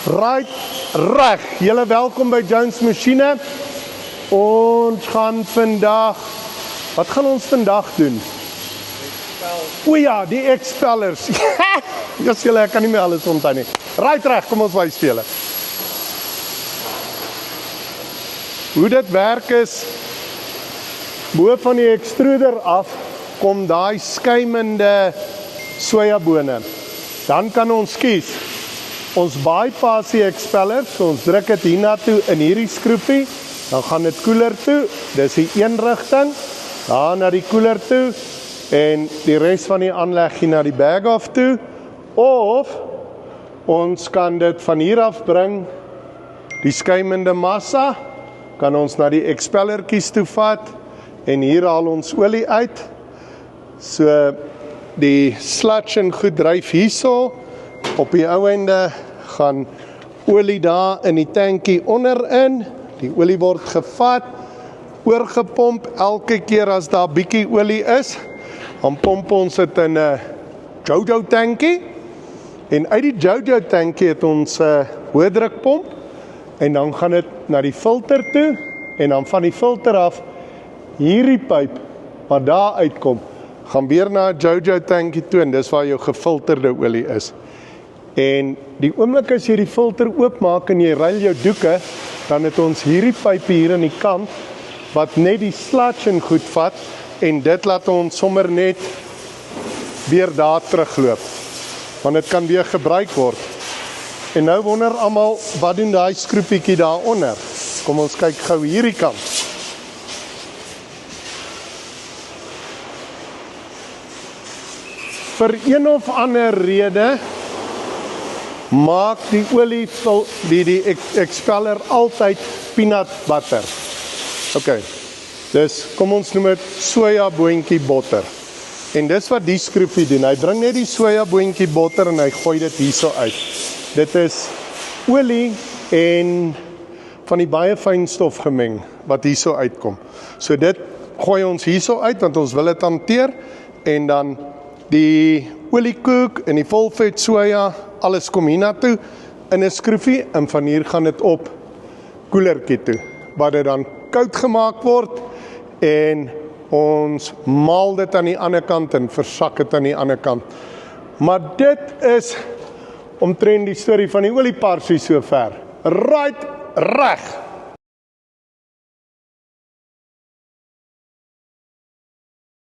Right, reg. Julle welkom by Jones Masjiene. Ons gaan vandag, wat gaan ons vandag doen? O ja, die expellers. Yes, julle, ek kan nie meer alles onthou nie. Right, reg, kom ons wys vir julle. Hoe dit werk is, bo van die extruder af, kom daai skuimende sojabone. Dan kan ons kies. Ons bypass die expeller, so ons druk dit hiernatoe in hierdie skroepie, dan gaan dit koeler toe, dis die een rigting, daar na die koeler toe, en die res van die aanleg hier na die bag af toe, of ons kan dit van hier af bring, die skuimende massa, kan ons na die expellertjies toe vat, en hier haal ons olie uit, so die sludge en goed dryf hierso, op die ou einde gaan olie daar in die tankie onderin, die olie word gevat, oorgepomp, elke keer as daar bietjie olie is, dan pomp ons dit in 'n Jojo tankie, en uit die Jojo tankie het ons 'n hoë drukpomp, en dan gaan dit na die filter toe, en dan van die filter af, hierdie pyp, wat daar uitkom, gaan weer na 'n Jojo tankie toe, en dis waar jou gefilterde olie is. En die oomblik as jy die filter oopmaak en jy ruil jou doeke, dan het ons hierdie pype hier aan die kant, wat net die sludge en goed vat, en dit laat ons sommer net weer daar terugloop, want dit kan weer gebruik word. En nou wonder almal, wat doen daai skroepietjie daaronder? Kom ons kyk gou hierdie kant. Vir een of ander rede, maak die olie, die expeller altyd peanut butter. Ok, dus kom ons noem het sojaboontjie botter. En dis wat die skroepie doen, hy bring net die sojaboontjie botter en hy gooi dit hierso uit. Dit is olie en van die baie fynstof gemeng, wat hierso uitkom. So dit gooi ons hierso uit, want ons wil dit hanteer, en dan die oliekoek en die volvet soja, alles kom hiernatoe in 'n skroefie, en van hier gaan dit op koelertjie toe, waar dit dan koud gemaak word, en ons maal dit aan die ander kant, en versak dit aan die ander kant. Maar dit is omtrent die storie van die olieparsie sover. Right, reg!